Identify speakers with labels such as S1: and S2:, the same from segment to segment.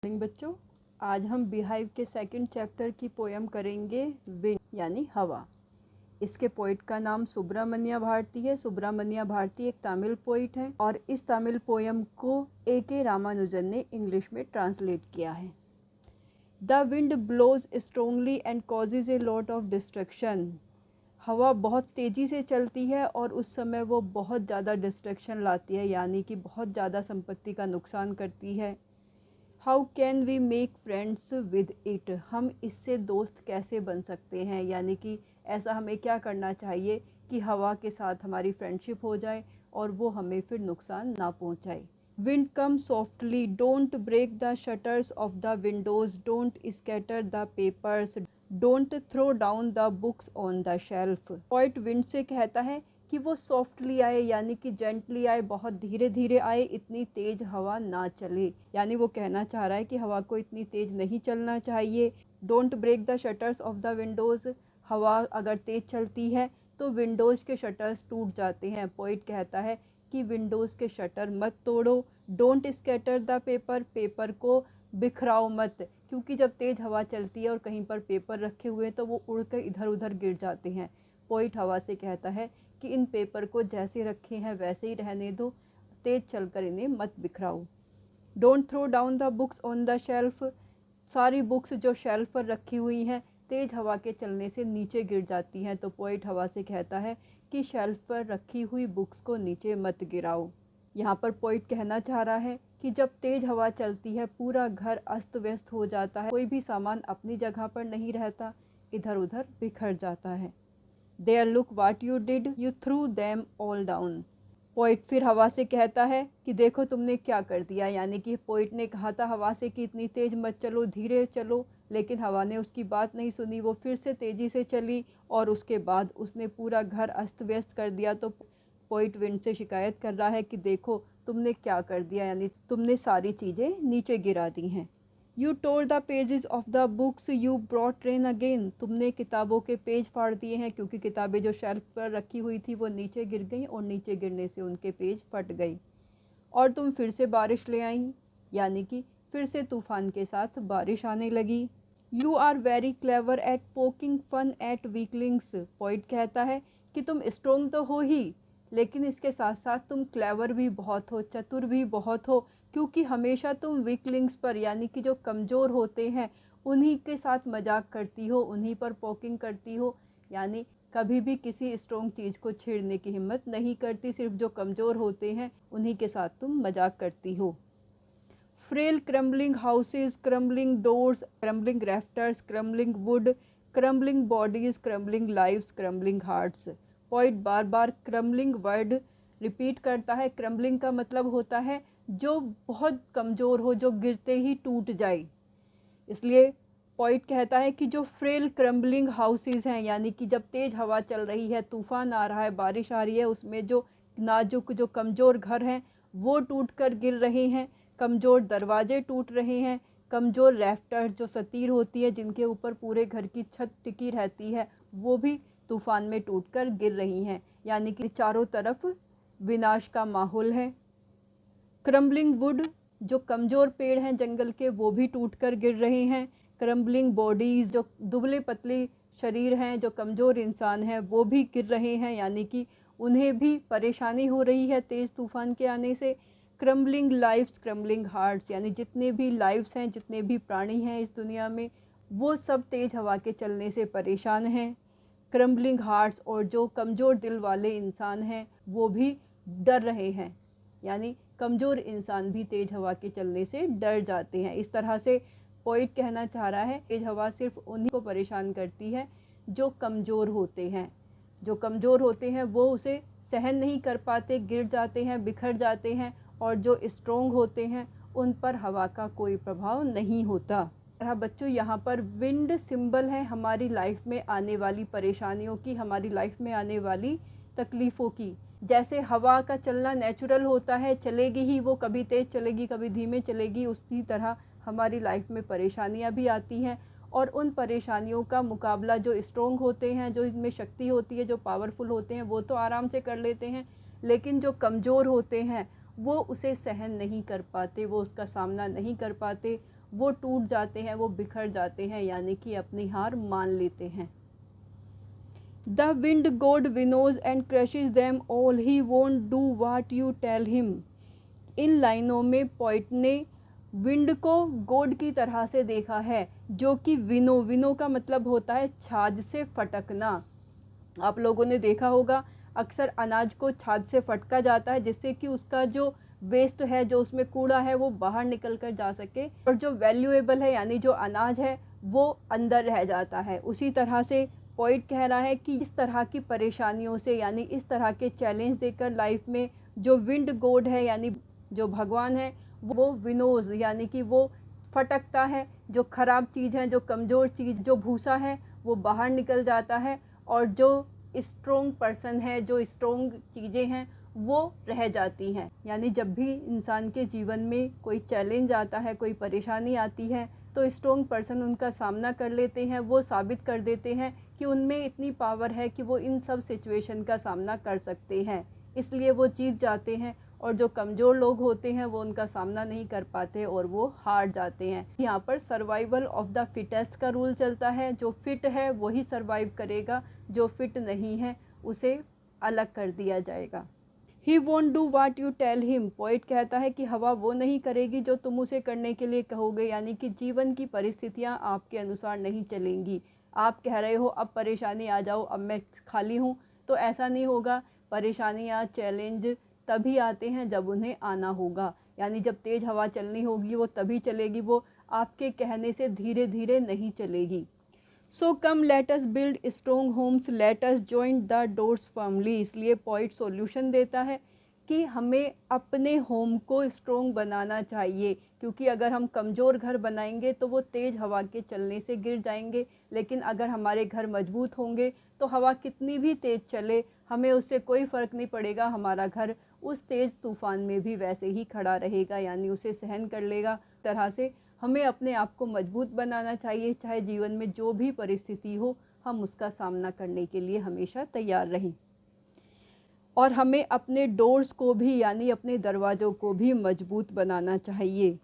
S1: बच्चों, आज हम बिहाइव के सेकंड चैप्टर की पोयम करेंगे विंड यानी हवा। इसके पोइट का नाम सुब्रमण्य भारती है। सुब्रमण्य भारती एक तमिल पोइट है और इस तमिल पोयम को A.K. रामानुजन ने इंग्लिश में ट्रांसलेट किया है। The wind blows strongly and causes a lot of destruction. हवा बहुत तेज़ी से चलती है और उस समय वो बहुत ज़्यादा डिस्ट्रक्शन लाती है, यानी कि बहुत ज़्यादा संपत्ति का नुकसान करती है। How can we make friends with it. हम इससे दोस्त कैसे बन सकते हैं, यानी कि ऐसा हमें क्या करना चाहिए कि हवा के साथ हमारी फ्रेंडशिप हो जाए और वो हमें फिर नुकसान ना पहुंचाए। Wind come softly, don't break the shutters of the windows, don't scatter the papers, don't throw down the books on the shelf. Poet wind से कहता है कि वो सॉफ्टली आए, यानी कि जेंटली आए, बहुत धीरे धीरे आए, इतनी तेज हवा ना चले। यानी वो कहना चाह रहा है कि हवा को इतनी तेज नहीं चलना चाहिए। Don't break the shutters of the windows. हवा अगर तेज चलती है तो विंडोज़ के शटर्स टूट जाते हैं। पोइट कहता है कि विंडोज़ के शटर मत तोड़ो। Don't scatter the paper, paper को बिखराओ मत, क्योंकि जब तेज़ हवा चलती है और कहीं पर पेपर रखे हुए तो वो उड़कर इधर उधर गिर जाते हैं। पोइट हवा से कहता है कि इन पेपर को जैसे रखे हैं वैसे ही रहने दो, तेज चलकर इन्हें मत बिखराओ। Don't throw down the books on the shelf. सारी बुक्स जो शेल्फ पर रखी हुई हैं तेज हवा के चलने से नीचे गिर जाती हैं, तो पोइट हवा से कहता है कि शेल्फ पर रखी हुई बुक्स को नीचे मत गिराओ। यहाँ पर पोइट कहना चाह रहा है कि जब तेज हवा चलती है पूरा घर अस्त व्यस्त हो जाता है, कोई भी सामान अपनी जगह पर नहीं रहता, इधर उधर बिखर जाता है। There look what you did, you threw them all down। Poet फिर हवा से कहता है कि देखो तुमने क्या कर दिया, यानी कि पोइट ने कहा था हवा से कि इतनी तेज मत चलो, धीरे चलो, लेकिन हवा ने उसकी बात नहीं सुनी। वो फिर से तेज़ी से चली और उसके बाद उसने पूरा घर अस्त व्यस्त कर दिया। तो पोइट विंड से शिकायत कर रहा है कि देखो तुमने क्या कर दिया, यानी तुमने सारी चीज़ें नीचे गिरा दी हैं। You tore the pages of the books, you brought rain again. तुमने किताबों के पेज फाड़ दिए हैं, क्योंकि किताबें जो शेल्फ पर रखी हुई थी वो नीचे गिर गई और नीचे गिरने से उनके पेज फट गई। और तुम फिर से बारिश ले आई, यानी कि फिर से तूफान के साथ बारिश आने लगी। You are very clever at poking fun at weaklings. Poet कहता है कि तुम स्ट्रोंग तो हो ही, लेकिन इसके साथ साथ तुम क्लेवर भी बहुत हो, चतुर भी बहुत हो, क्योंकि हमेशा तुम वीकलिंग्स पर, यानी कि जो कमज़ोर होते हैं उन्हीं के साथ मजाक करती हो, उन्हीं पर पोकिंग करती हो, यानी कभी भी किसी स्ट्रॉन्ग चीज़ को छेड़ने की हिम्मत नहीं करती, सिर्फ जो कमज़ोर होते हैं उन्हीं के साथ तुम मजाक करती हो। Frail crumbling houses, crumbling doors, crumbling rafters, crumbling wood, crumbling bodies, crumbling lives, crumbling hearts. Point बार बार क्रम्बलिंग वर्ड रिपीट करता है। क्रम्बलिंग का मतलब होता है जो बहुत कमज़ोर हो, जो गिरते ही टूट जाए। इसलिए पॉइंट कहता है कि जो फ्रेल क्रम्बलिंग हाउसेज हैं, यानी कि जब तेज़ हवा चल रही है, तूफ़ान आ रहा है, बारिश आ रही है, उसमें जो नाजुक जो कमज़ोर घर हैं वो टूट कर गिर रहे हैं, कमज़ोर दरवाजे टूट रहे हैं, कमज़ोर रैफ्टर जो सतीर होती है जिनके ऊपर पूरे घर की छत टिकी रहती है वो भी तूफ़ान में टूटकर गिर रही हैं, यानी कि चारों तरफ विनाश का माहौल है। क्रम्बलिंग वुड, जो कमज़ोर पेड़ हैं जंगल के वो भी टूटकर गिर रहे हैं। क्रम्बलिंग बॉडीज़, जो दुबले पतले शरीर हैं, जो कमज़ोर इंसान हैं वो भी गिर रहे हैं, यानी कि उन्हें भी परेशानी हो रही है तेज़ तूफ़ान के आने से। क्रम्बलिंग लाइफ्स, क्रम्बलिंग हार्ट्स, यानी जितने भी लाइफ्स हैं, जितने भी प्राणी हैं इस दुनिया में वो सब तेज़ हवा के चलने से परेशान हैं। क्रम्बलिंग हार्ट्स, और जो कमज़ोर दिल वाले इंसान हैं वो भी डर रहे हैं, यानी कमज़ोर इंसान भी तेज़ हवा के चलने से डर जाते हैं। इस तरह से पोइट कहना चाह रहा है तेज़ हवा सिर्फ उन्हीं को परेशान करती है जो कमज़ोर होते हैं। जो कमज़ोर होते हैं वो उसे सहन नहीं कर पाते, गिर जाते हैं, बिखर जाते हैं, और जो स्ट्रॉन्ग होते हैं उन पर हवा का कोई प्रभाव नहीं होता। बच्चों, यहाँ पर विंड सिंबल है हमारी लाइफ में आने वाली परेशानियों की, हमारी लाइफ में आने वाली तकलीफ़ों की। जैसे हवा का चलना नेचुरल होता है, चलेगी ही वो, कभी तेज़ चलेगी कभी धीमे चलेगी, उसी तरह हमारी लाइफ में परेशानियाँ भी आती हैं, और उन परेशानियों का मुकाबला जो स्ट्रॉन्ग होते हैं, जो इनमें शक्ति होती है, जो पावरफुल होते हैं वो तो आराम से कर लेते हैं, लेकिन जो कमज़ोर होते हैं वो उसे सहन नहीं कर पाते, वो उसका सामना नहीं कर पाते, वो टूट जाते हैं, वो बिखर जाते हैं, यानी कि अपनी हार मान लेते हैं। The wind god winnows and crushes them all, he won't do what you tell him. इन लाइनों में पोइट ने विंड को गॉड की तरह से देखा है, जो कि विनो का मतलब होता है छाछ से फटकना। आप लोगों ने देखा होगा अक्सर अनाज को छाछ से फटका जाता है, जिससे कि उसका जो वेस्ट है, जो उसमें कूड़ा है, वो बाहर निकल कर जा सके, और जो वैल्यूएबल है यानी जो अनाज है वो अंदर रह जाता है। उसी तरह से पॉइंट कह रहा है कि इस तरह की परेशानियों से, यानी इस तरह के चैलेंज देकर लाइफ में जो विंड गॉड है यानी जो भगवान है, वो विनोज यानी कि वो फटकता है, जो खराब चीज़ है, जो कमज़ोर चीज़, जो भूसा है, वो बाहर निकल जाता है, और जो स्ट्रोंग पर्सन है, जो स्ट्रोंग चीज़ें हैं, वो रह जाती हैं। यानी जब भी इंसान के जीवन में कोई चैलेंज आता है, कोई परेशानी आती है, तो स्ट्रोंग पर्सन उनका सामना कर लेते हैं। वो साबित कर देते हैं कि उनमें इतनी पावर है कि वो इन सब सिचुएशन का सामना कर सकते हैं, इसलिए वो जीत जाते हैं। और जो कमज़ोर लोग होते हैं वो उनका सामना नहीं कर पाते और वो हार जाते हैं। यहाँ पर सर्वाइवल ऑफ द फिटेस्ट का रूल चलता है। जो फिट है वही सर्वाइव करेगा, जो फिट नहीं है उसे अलग कर दिया जाएगा। He won't do what you tell him, poet कहता है कि हवा वो नहीं करेगी जो तुम उसे करने के लिए कहोगे। यानी कि जीवन की परिस्थितियाँ आपके अनुसार नहीं चलेंगी। आप कह रहे हो अब परेशानी आ जाओ, अब मैं खाली हूँ, तो ऐसा नहीं होगा। परेशानियाँ, चैलेंज तभी आते हैं जब उन्हें आना होगा। यानी जब तेज़ हवा चलनी होगी वो तभी चलेगी, वो आपके कहने से धीरे धीरे नहीं चलेगी। So come let us build strong homes, let us join the doors firmly. इसलिए पॉइंट सॉल्यूशन देता है कि हमें अपने होम को स्ट्रॉन्ग बनाना चाहिए, क्योंकि अगर हम कमज़ोर घर बनाएंगे तो वो तेज़ हवा के चलने से गिर जाएंगे। लेकिन अगर हमारे घर मजबूत होंगे तो हवा कितनी भी तेज़ चले हमें उससे कोई फ़र्क नहीं पड़ेगा, हमारा घर उस तेज़ तूफ़ान में भी वैसे ही खड़ा रहेगा, यानी उसे सहन कर लेगा। तरह से हमें अपने आप को मजबूत बनाना चाहिए, चाहे जीवन में जो भी परिस्थिति हो हम उसका सामना करने के लिए हमेशा तैयार रहें। और हमें अपने डोर्स को भी यानी अपने दरवाज़ों को भी मजबूत बनाना चाहिए।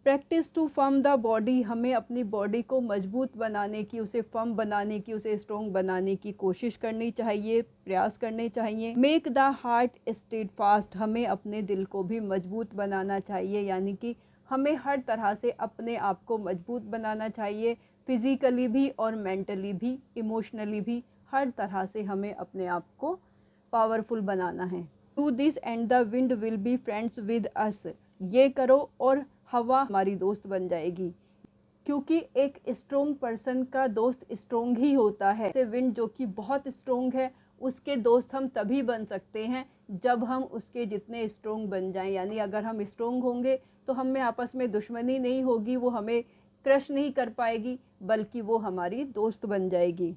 S1: Practice to firm the body, हमें अपनी बॉडी को मजबूत बनाने की, उसे फर्म बनाने की, उसे स्ट्रॉन्ग बनाने की कोशिश करनी चाहिए, प्रयास करने चाहिए। मेक द हार्ट स्टेडफास्ट, हमें अपने दिल को भी मजबूत बनाना चाहिए। यानी कि हमें हर तरह से अपने आप को मजबूत बनाना चाहिए, फिज़िकली भी और मेंटली भी, इमोशनली भी, हर तरह से हमें अपने आप को पावरफुल बनाना है। Do this and the wind will be friends with us, ये करो और हवा हमारी दोस्त बन जाएगी। क्योंकि एक स्ट्रोंग पर्सन का दोस्त स्ट्रोंग ही होता है। जैसे विंड जो कि बहुत स्ट्रोंग है, उसके दोस्त हम तभी बन सकते हैं जब हम उसके जितने स्ट्रोंग बन जाएं। यानी अगर हम स्ट्रोंग होंगे तो हम में आपस में दुश्मनी नहीं होगी, वो हमें क्रश नहीं कर पाएगी, बल्कि वो हमारी दोस्त बन जाएगी।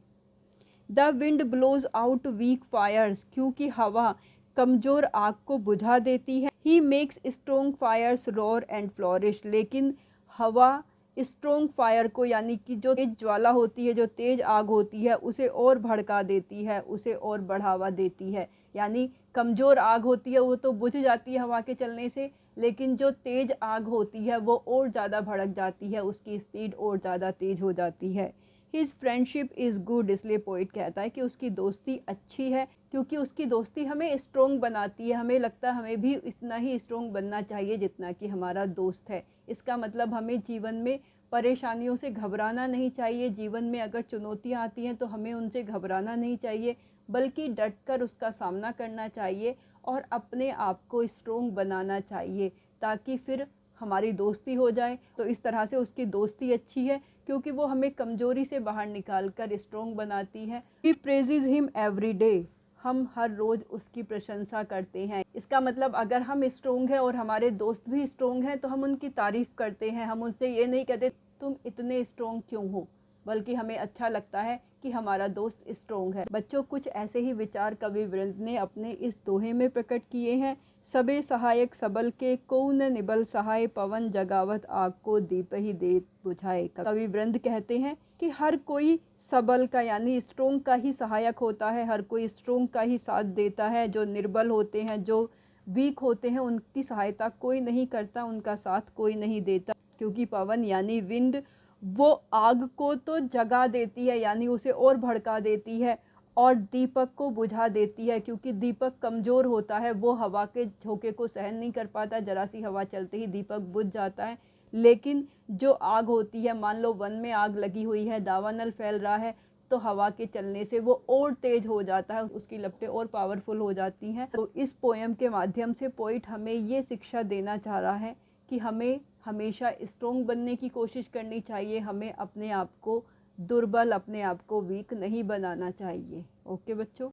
S1: The wind blows out weak fires, क्योंकि हवा कमज़ोर आग को बुझा देती है। He makes strong fires roar and flourish, लेकिन हवा स्ट्रोंग फायर को यानी कि जो तेज ज्वाला होती है, जो तेज़ आग होती है, उसे और भड़का देती है, उसे और बढ़ावा देती है। यानी कमज़ोर आग होती है वो तो बुझ जाती है हवा के चलने से, लेकिन जो तेज़ आग होती है वो और ज़्यादा भड़क जाती है, उसकी स्पीड और ज़्यादा तेज़ हो जाती है। हिज फ्रेंडशिप इज़ गुड, इसलिए पोइट कहता है कि उसकी दोस्ती अच्छी है, क्योंकि उसकी दोस्ती हमें स्ट्रोंग बनाती है। हमें लगता है हमें भी इतना ही स्ट्रोंग बनना चाहिए जितना कि हमारा दोस्त है। इसका मतलब हमें जीवन में परेशानियों से घबराना नहीं चाहिए। जीवन में अगर चुनौतियाँ आती हैं तो हमें उनसे घबराना नहीं चाहिए, बल्कि डट कर उसका सामना करना चाहिए और अपने आप को स्ट्रोंग बनाना चाहिए, ताकि फिर हमारी दोस्ती हो जाए। तो इस तरह से उसकी दोस्ती अच्छी है, क्योंकि वो हमें कमज़ोरी से बाहर निकाल कर स्ट्रोंग बनाती है। We praise him every day, हम हर रोज़ उसकी प्रशंसा करते हैं। इसका मतलब अगर हम स्ट्रोंग हैं और हमारे दोस्त भी स्ट्रोंग हैं तो हम उनकी तारीफ़ करते हैं। हम उनसे ये नहीं कहते तुम इतने स्ट्रोंग क्यों हो, बल्कि हमें अच्छा लगता है कि हमारा दोस्त स्ट्रोंग है। बच्चों, कुछ ऐसे ही विचार कवि वृंद ने अपने इस दोहे में प्रकट किए हैं। सबे सहायक सबल के, को न निबल सहाय, पवन जगावत आग को दीप ही दे बुझाए। कवि वृंद कहते हैं कि हर कोई सबल का यानी स्ट्रोंग का ही सहायक होता है, हर कोई स्ट्रोंग का ही साथ देता है। जो निर्बल होते हैं, जो वीक होते हैं, उनकी सहायता कोई नहीं करता, उनका साथ कोई नहीं देता। क्योंकि पवन यानी विंड वो आग को तो जगा देती है यानी उसे और भड़का देती है, और दीपक को बुझा देती है क्योंकि दीपक कमज़ोर होता है, वो हवा के झोंके को सहन नहीं कर पाता, जरा सी हवा चलते ही दीपक बुझ जाता है। लेकिन जो आग होती है, मान लो वन में आग लगी हुई है, दावानल फैल रहा है, तो हवा के चलने से वो और तेज हो जाता है, उसकी लपटें और पावरफुल हो जाती हैं। तो इस पोएम के माध्यम से पोइट हमें ये शिक्षा देना चाह रहा है कि हमें हमेशा स्ट्रोंग बनने की कोशिश करनी चाहिए, हमें अपने आप को दुर्बल, अपने आप को वीक नहीं बनाना चाहिए। ओके बच्चों।